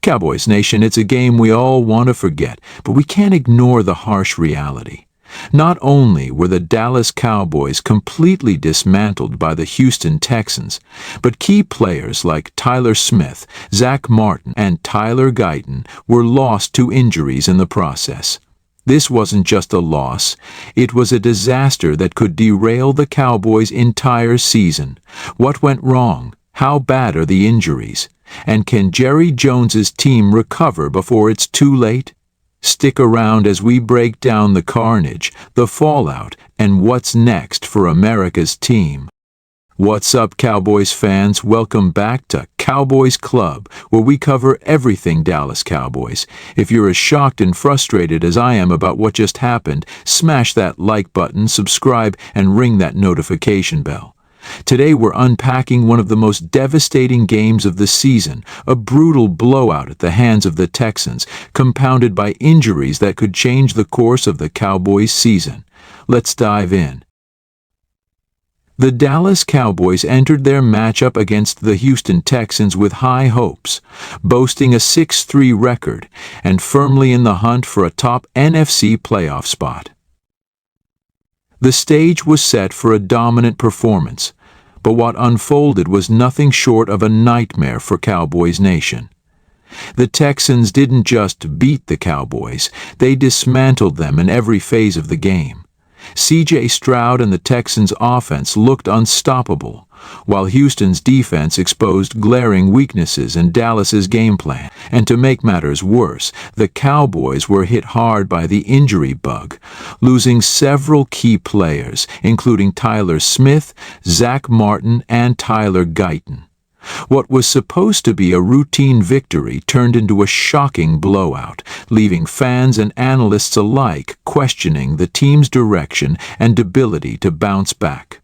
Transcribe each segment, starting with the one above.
Cowboys Nation, it's a game we all want to forget, but we can't ignore the harsh reality. Not only were the Dallas Cowboys completely dismantled by the Houston Texans, but key players like Tyler Smith, Zack Martin, and Tyler Guyton were lost to injuries in the process. This wasn't just a loss, it was a disaster that could derail the Cowboys' entire season. What went wrong? How bad are the injuries? And can Jerry Jones's team recover before it's too late? Stick around as we break down the carnage, the fallout, and what's next for America's team. What's up, Cowboys fans? Welcome back to Cowboys Club, where we cover everything Dallas Cowboys. If you're as shocked and frustrated as I am about what just happened, smash that like button, subscribe, and ring that notification bell. Today we're unpacking one of the most devastating games of the season, a brutal blowout at the hands of the Texans, compounded by injuries that could change the course of the Cowboys' season. Let's dive in. The Dallas Cowboys entered their matchup against the Houston Texans with high hopes, boasting a 6-3 record and firmly in the hunt for a top NFC playoff spot. The stage was set for a dominant performance, but what unfolded was nothing short of a nightmare for Cowboys Nation. The Texans didn't just beat the Cowboys, they dismantled them in every phase of the game. C.J. Stroud and the Texans' offense looked unstoppable, while Houston's defense exposed glaring weaknesses in Dallas's game plan. And to make matters worse, the Cowboys were hit hard by the injury bug, losing several key players, including Tyler Smith, Zack Martin, and Tyler Guyton. What was supposed to be a routine victory turned into a shocking blowout, leaving fans and analysts alike questioning the team's direction and ability to bounce back.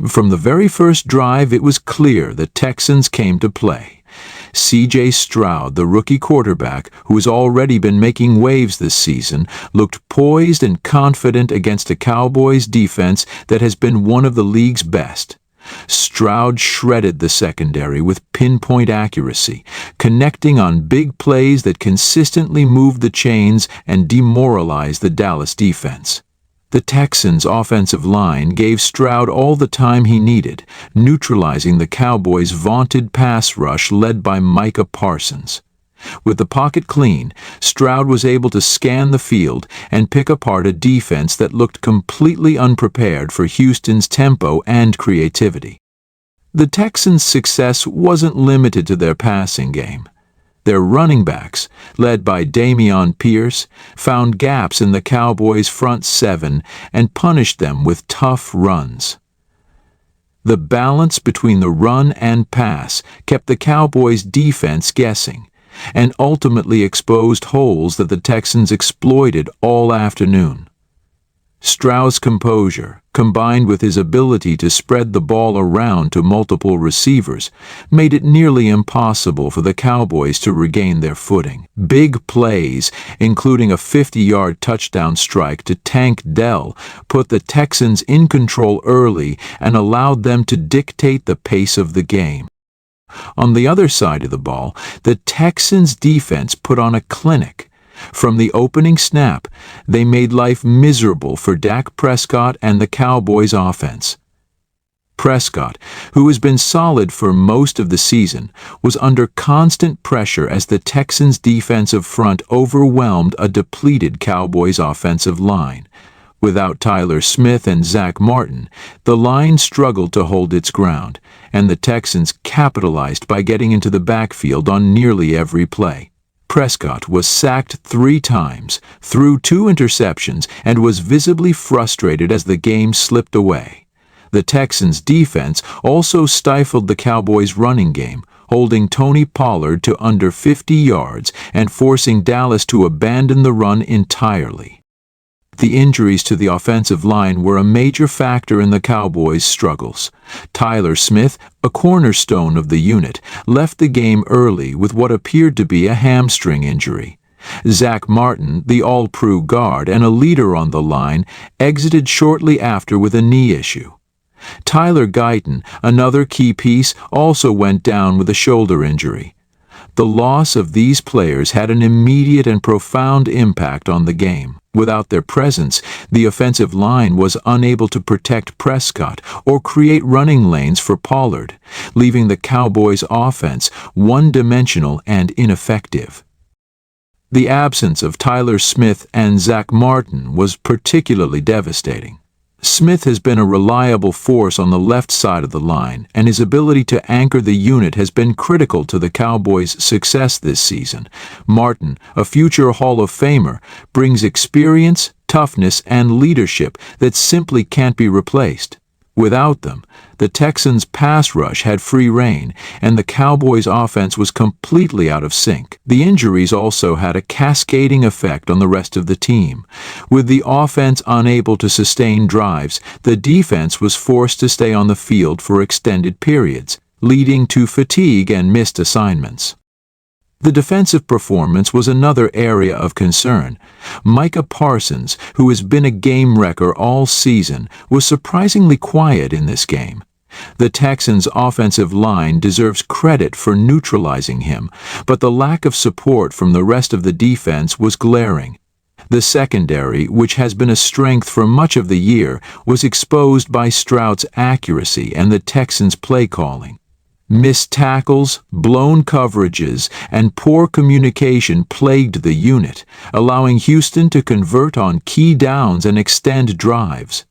From the very first drive, it was clear the Texans came to play. C.J. Stroud, the rookie quarterback, who has already been making waves this season, looked poised and confident against a Cowboys defense that has been one of the league's best. Stroud shredded the secondary with pinpoint accuracy, connecting on big plays that consistently moved the chains and demoralized the Dallas defense. The Texans' offensive line gave Stroud all the time he needed, neutralizing the Cowboys' vaunted pass rush led by Micah Parsons. With the pocket clean, Stroud was able to scan the field and pick apart a defense that looked completely unprepared for Houston's tempo and creativity. The Texans' success wasn't limited to their passing game. Their running backs, led by Dameon Pierce, found gaps in the Cowboys' front seven and punished them with tough runs. The balance between the run and pass kept the Cowboys' defense guessing, and ultimately exposed holes that the Texans exploited all afternoon. Stroud's composure, combined with his ability to spread the ball around to multiple receivers, made it nearly impossible for the Cowboys to regain their footing. Big plays, including a 50-yard touchdown strike to Tank Dell, put the Texans in control early and allowed them to dictate the pace of the game. On the other side of the ball, the Texans' defense put on a clinic. From the opening snap, they made life miserable for Dak Prescott and the Cowboys' offense. Prescott, who has been solid for most of the season, was under constant pressure as the Texans' defensive front overwhelmed a depleted Cowboys' offensive line. Without Tyler Smith and Zack Martin, the line struggled to hold its ground, and the Texans capitalized by getting into the backfield on nearly every play. Prescott was sacked 3 times, threw 2 interceptions, and was visibly frustrated as the game slipped away. The Texans' defense also stifled the Cowboys' running game, holding Tony Pollard to under 50 yards and forcing Dallas to abandon the run entirely. The injuries to the offensive line were a major factor in the Cowboys' struggles. Tyler Smith, a cornerstone of the unit, left the game early with what appeared to be a hamstring injury. Zack Martin, the all-pro guard and a leader on the line, exited shortly after with a knee issue. Tyler Guyton, another key piece, also went down with a shoulder injury. The loss of these players had an immediate and profound impact on the game. Without their presence, the offensive line was unable to protect Prescott or create running lanes for Pollard, leaving the Cowboys' offense one-dimensional and ineffective. The absence of Tyler Smith and Zack Martin was particularly devastating. Smith has been a reliable force on the left side of the line, and his ability to anchor the unit has been critical to the Cowboys' success this season. Martin, a future Hall of Famer, brings experience, toughness, and leadership that simply can't be replaced. Without them, the Texans' pass rush had free rein, and the Cowboys' offense was completely out of sync. The injuries also had a cascading effect on the rest of the team. With the offense unable to sustain drives, the defense was forced to stay on the field for extended periods, leading to fatigue and missed assignments. The defensive performance was another area of concern. Micah Parsons, who has been a game wrecker all season, was surprisingly quiet in this game. The Texans' offensive line deserves credit for neutralizing him, but the lack of support from the rest of the defense was glaring. The secondary, which has been a strength for much of the year, was exposed by Stroud's accuracy and the Texans' play calling. Missed tackles, blown coverages, and poor communication plagued the unit, allowing Houston to convert on key downs and extend drives.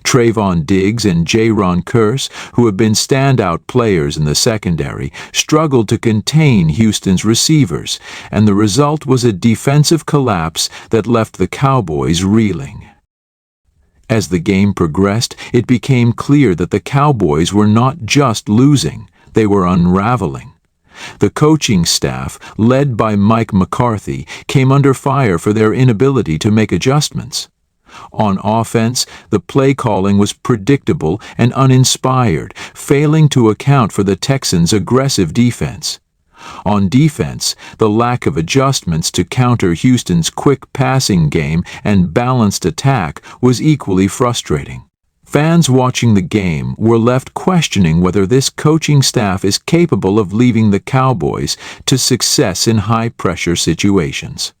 Trayvon Diggs and Jaron Kearse, who have been standout players in the secondary, struggled to contain Houston's receivers, and the result was a defensive collapse that left the Cowboys reeling. As the game progressed, it became clear that the Cowboys were not just losing. They were unraveling. The coaching staff, led by Mike McCarthy, came under fire for their inability to make adjustments. On offense, the play calling was predictable and uninspired, failing to account for the Texans' aggressive defense. On defense, the lack of adjustments to counter Houston's quick passing game and balanced attack was equally frustrating. Fans watching the game were left questioning whether this coaching staff is capable of leading the Cowboys to success in high-pressure situations.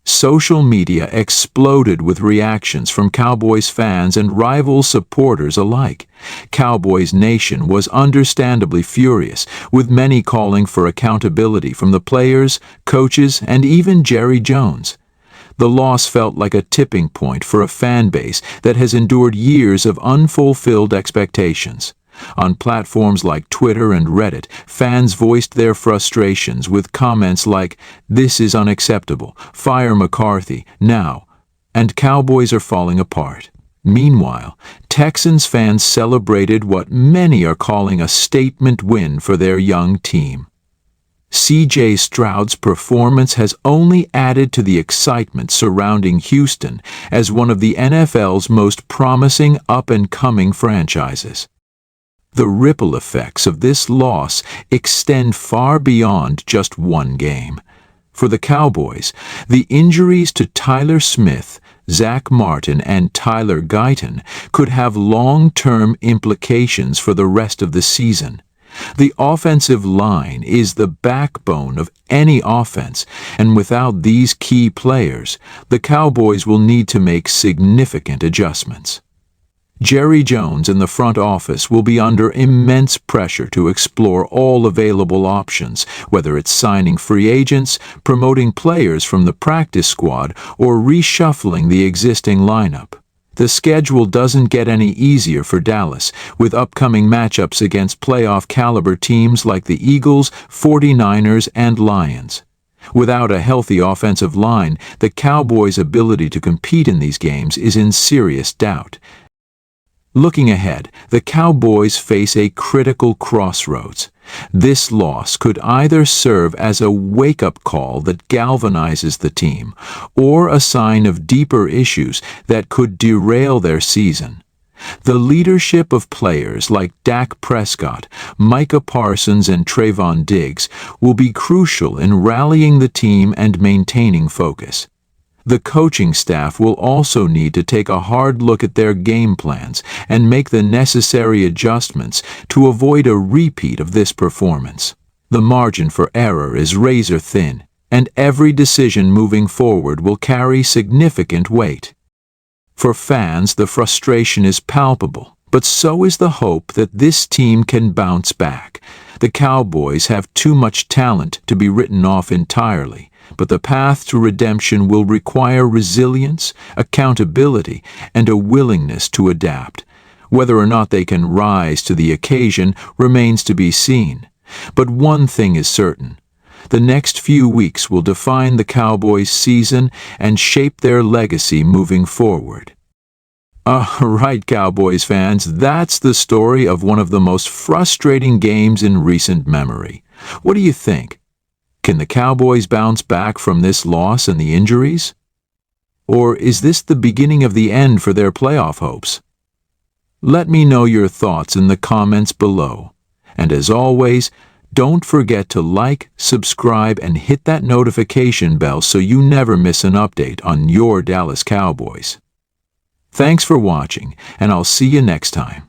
Social media exploded with reactions from Cowboys fans and rival supporters alike. Cowboys Nation was understandably furious, with many calling for accountability from the players, coaches, and even Jerry Jones. The loss felt like a tipping point for a fan base that has endured years of unfulfilled expectations. On platforms like Twitter and Reddit, fans voiced their frustrations with comments like, "This is unacceptable, fire McCarthy, now," and Cowboys are falling apart. Meanwhile, Texans fans celebrated what many are calling a statement win for their young team. C.J. Stroud's performance has only added to the excitement surrounding Houston as one of the NFL's most promising up-and-coming franchises. The ripple effects of this loss extend far beyond just one game. For the Cowboys, the injuries to Tyler Smith, Zack Martin, and Tyler Guyton could have long-term implications for the rest of the season. The offensive line is the backbone of any offense, and without these key players, the Cowboys will need to make significant adjustments. Jerry Jones and the front office will be under immense pressure to explore all available options, whether it's signing free agents, promoting players from the practice squad, or reshuffling the existing lineup. The schedule doesn't get any easier for Dallas, with upcoming matchups against playoff-caliber teams like the Eagles, 49ers, and Lions. Without a healthy offensive line, the Cowboys' ability to compete in these games is in serious doubt. Looking ahead, the Cowboys face a critical crossroads. This loss could either serve as a wake-up call that galvanizes the team, or a sign of deeper issues that could derail their season. The leadership of players like Dak Prescott, Micah Parsons, and Trayvon Diggs will be crucial in rallying the team and maintaining focus. The coaching staff will also need to take a hard look at their game plans and make the necessary adjustments to avoid a repeat of this performance. The margin for error is razor thin, and every decision moving forward will carry significant weight. For fans, the frustration is palpable, but so is the hope that this team can bounce back. The Cowboys have too much talent to be written off entirely, but the path to redemption will require resilience, accountability, and a willingness to adapt. Whether or not they can rise to the occasion remains to be seen. But one thing is certain. The next few weeks will define the Cowboys' season and shape their legacy moving forward. All right, Cowboys fans, that's the story of one of the most frustrating games in recent memory. What do you think? Can the Cowboys bounce back from this loss and the injuries? Or is this the beginning of the end for their playoff hopes? Let me know your thoughts in the comments below. And as always, don't forget to like, subscribe, and hit that notification bell so you never miss an update on your Dallas Cowboys. Thanks for watching, and I'll see you next time.